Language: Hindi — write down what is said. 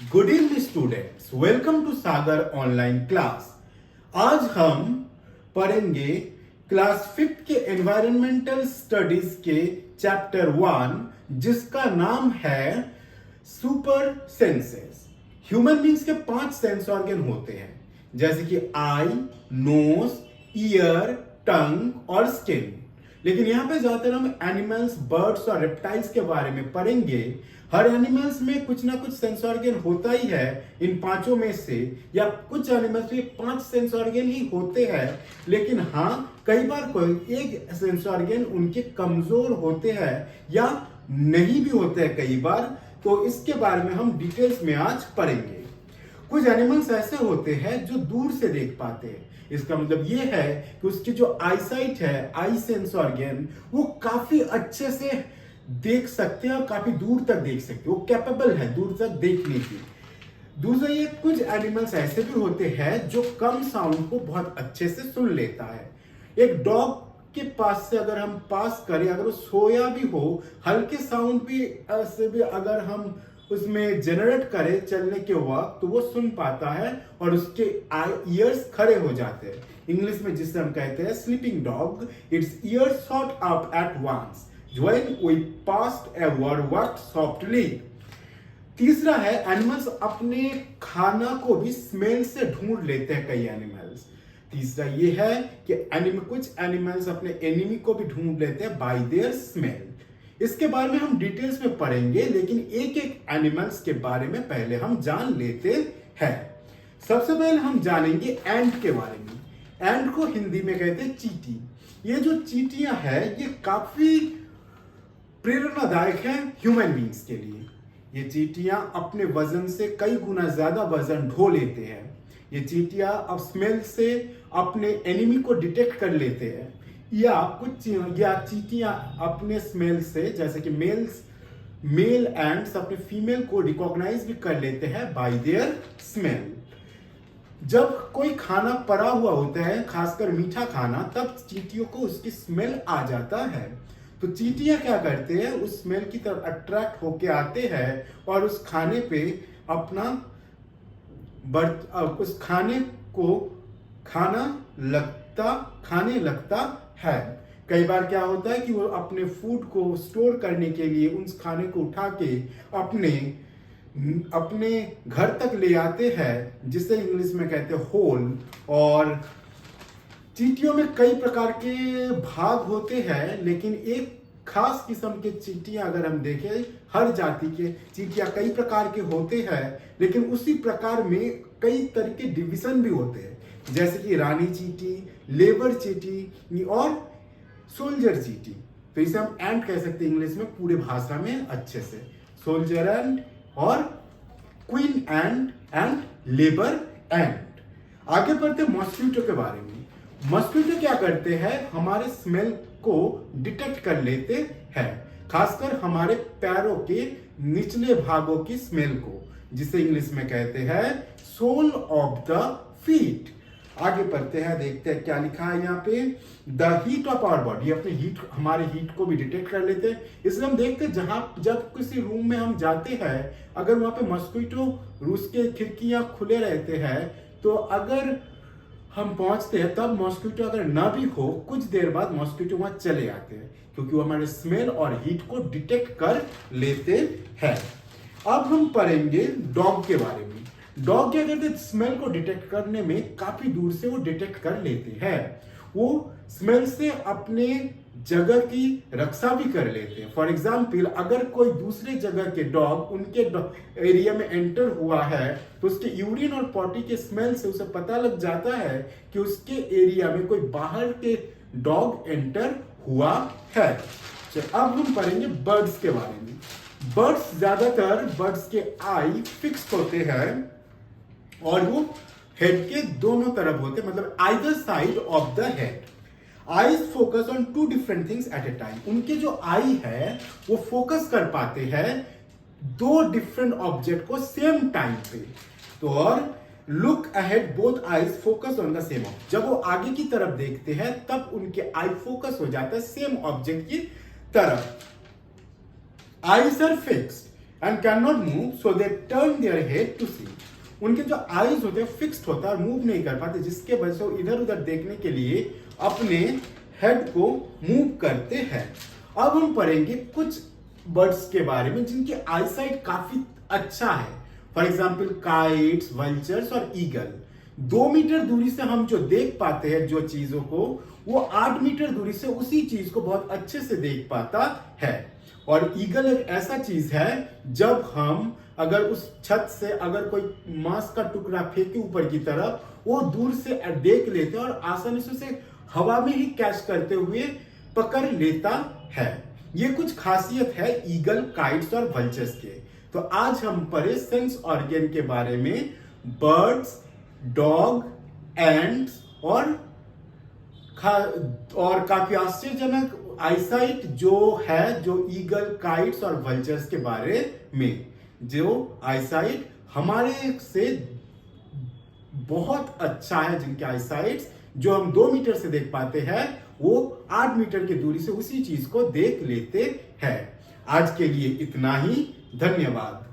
Good evening students, welcome to Sagar online class. आज हम पढ़ेंगे क्लास 5 के एनवायरमेंटल स्टडीज के चैप्टर 1 जिसका नाम है सुपर सेंसेस। ह्यूमन बींग्स के 5 सेंस ऑर्गन होते हैं जैसे कि आई, नोज, ईयर, टंग और स्किन। लेकिन यहां पे ज्यादातर हम एनिमल्स, बर्ड्स और रेप्टाइल्स के बारे में पढ़ेंगे। हर एनिमल्स में कुछ ना कुछ सेंस ऑर्गन होता ही है इन पांचों में से, या कुछ एनिमल्स में 5 सेंस ऑर्गन ही होते हैं। लेकिन हाँ, कई बार कोई एक सेंस ऑर्गन उनके कमजोर होते हैं या नहीं भी होते हैं कई बार। तो इसके बारे में हम डिटेल्स में आज पढ़ेंगे। कुछ एनिमल्स ऐसे होते हैं जो दूर से देख पाते हैं। इसका मतलब ये है कि उसकी जो आईसाइट है, आई सेंस ऑर्गन, वो काफी अच्छे से देख सकते हैं और काफी दूर तक देख सकते हैं। वो कैपेबल है दूर तक देखने की। दूसरा, ये कुछ एनिमल्स ऐसे भी होते हैं जो कम साउंड को बहुत अच्छे से सुन लेता है। एक डॉग के पास से अगर हम पास करें, अगर वो सोया भी हो, हल्के साउंड भी से भी अगर हम उसमें जनरेट करें चलने के वक्त, तो वो सुन पाता है और उसके ईयर्स खड़े हो जाते हैं। इंग्लिश में जिसे हम कहते हैं sleeping dog, its ears shot up at once when we passed a word what softly। तीसरा है, एनिमल्स अपने खाना को भी स्मेल से ढूंढ लेते हैं कई एनिमल्स। तीसरा ये है कि कुछ एनिमल्स अपने एनिमी को भी ढूंढ लेते हैं बाय देयर स्मेल। इसके बारे में हम डिटेल्स में पढ़ेंगे, लेकिन एक एक एनिमल्स के बारे में पहले हम जान लेते हैं। सबसे पहले हम जानेंगे एंट के बारे में। एंट को हिंदी में कहते हैं चींटी। ये जो चींटियां हैं ये काफी प्रेरणादायक है ह्यूमन बींग्स के लिए। ये चींटियां अपने वजन से कई गुना ज्यादा वजन ढो लेते हैं। ये चींटियां अब स्मेल से अपने एनिमी को डिटेक्ट कर लेते हैं, या चींटियां अपने स्मेल से, जैसे कि मेल एंड्स अपने फीमेल को रिकॉग्नाइज भी कर लेते हैं बाय देयर स्मेल। जब कोई खाना पड़ा हुआ होता है, खासकर मीठा खाना, तब चींटियों को उसकी स्मेल आ जाता है। तो चींटियां क्या करते हैं, उस स्मेल की तरफ अट्रैक्ट होके आते हैं और उस खाने पे अपना उस खाने को खाने लगता है। कई बार क्या होता है कि वो अपने फूड को स्टोर करने के लिए उस खाने को उठा के अपने घर तक ले आते हैं, जिसे इंग्लिश में कहते हैं होल। और चींटियों में कई प्रकार के भाग होते हैं, लेकिन एक खास किस्म के चींटियां अगर हम देखें, हर जाति के चींटियां कई प्रकार के होते हैं, लेकिन उसी प्रकार में कई तरह के डिवीजन भी होते हैं, जैसे कि रानी चींटी, लेबर चींटी और सोल्जर चींटी। तो इसे हम एंट कह सकते हैं इंग्लिश में पूरे भाषा में अच्छे से, सोल्जर एंट और क्वीन एंड लेबर एंट। आगे बढ़ते मॉस्किटो के बारे में। मॉस्किटो क्या करते हैं, हमारे स्मेल को डिटेक्ट कर लेते हैं, खासकर हमारे पैरों के निचले भागों की स्मेल को, जिसे इंग्लिश में कहते हैं सोल ऑफ द फीट। आगे बढ़ते हैं, देखते हैं क्या लिखा है यहाँ पे। The heat of our body, अपने हमारे हीट को भी डिटेक्ट कर लेते हैं। इसलिए हम देखते हैं जब किसी रूम में हम जाते हैं, अगर वहां पे मॉस्किटो उसके खिड़कियां खुले रहते हैं, तो अगर हम पहुंचते हैं तब मॉस्किटो अगर ना भी हो, कुछ देर बाद मॉस्किटो वहां चले आते हैं, क्योंकि वो हमारे स्मेल और हीट को डिटेक्ट कर लेते हैं। अब हम पढ़ेंगे डॉग के बारे में। डॉग क्या करते हैं, स्मेल को डिटेक्ट करने में काफी दूर से वो डिटेक्ट कर लेते हैं। वो स्मेल से अपने जगह की रक्षा भी कर लेते हैं। फॉर एग्जाम्पल, अगर कोई दूसरे जगह के डॉग उनके एरिया में एंटर हुआ है, तो उसके यूरिन और पॉटी के स्मेल से उसे पता लग जाता है कि उसके एरिया में कोई बाहर के डॉग एंटर हुआ है। चलो अब हम पढ़ेंगे बर्ड्स के बारे में। बर्ड्स के आई फिक्स होते हैं और वो हेड के दोनों तरफ होते हैं, मतलब either side of the head. Eyes focus on 2 different things at A time. उनके जो आई है वो फोकस कर पाते हैं 2 डिफरेंट ऑब्जेक्ट को सेम टाइम पे। तो और look ahead, both eyes focus on the same object. जब वो आगे की तरफ देखते हैं तब उनके आई फोकस हो जाता है सेम ऑब्जेक्ट की तरफ। Eyes are fixed, and cannot move, so they turn their head to see. उनके जो आईज होते हैं फिक्स्ड होता है और मूव नहीं कर पाते, जिसके वजह से वो इधर उधर देखने के लिए अपने हेड को मूव करते हैं। अब हम पढ़ेंगे कुछ बर्ड्स के बारे में जिनकी आईसाइट काफी अच्छा है। फॉर एग्जाम्पल काइट्स, वल्चर्स और ईगल। 2 मीटर दूरी से हम जो देख पाते हैं जो चीजों को, वो 8 मीटर दूरी से उसी चीज को बहुत अच्छे से देख पाता है। और ईगल एक ऐसा चीज है, जब हम अगर उस छत से अगर कोई मांस का टुकड़ा फेंके ऊपर की तरफ, वो दूर से देख लेते हैं और आसानी से उसे हवा में ही कैच करते हुए पकड़ लेता है। ये कुछ खासियत है ईगल, काइट्स और वल्चर्स के। तो आज हम पढ़े सेंस ऑर्गन के बारे में, बर्ड्स, डॉग, एंड्स और काफी आश्चर्यजनक आईसाइट जो है, जो ईगल, काइट्स और वल्चर्स के बारे में, जो आईसाइट हमारे से बहुत अच्छा है, जिनके आईसाइट्स जो हम 2 मीटर से देख पाते हैं, वो 8 मीटर की दूरी से उसी चीज को देख लेते हैं। आज के लिए इतना ही, धन्यवाद।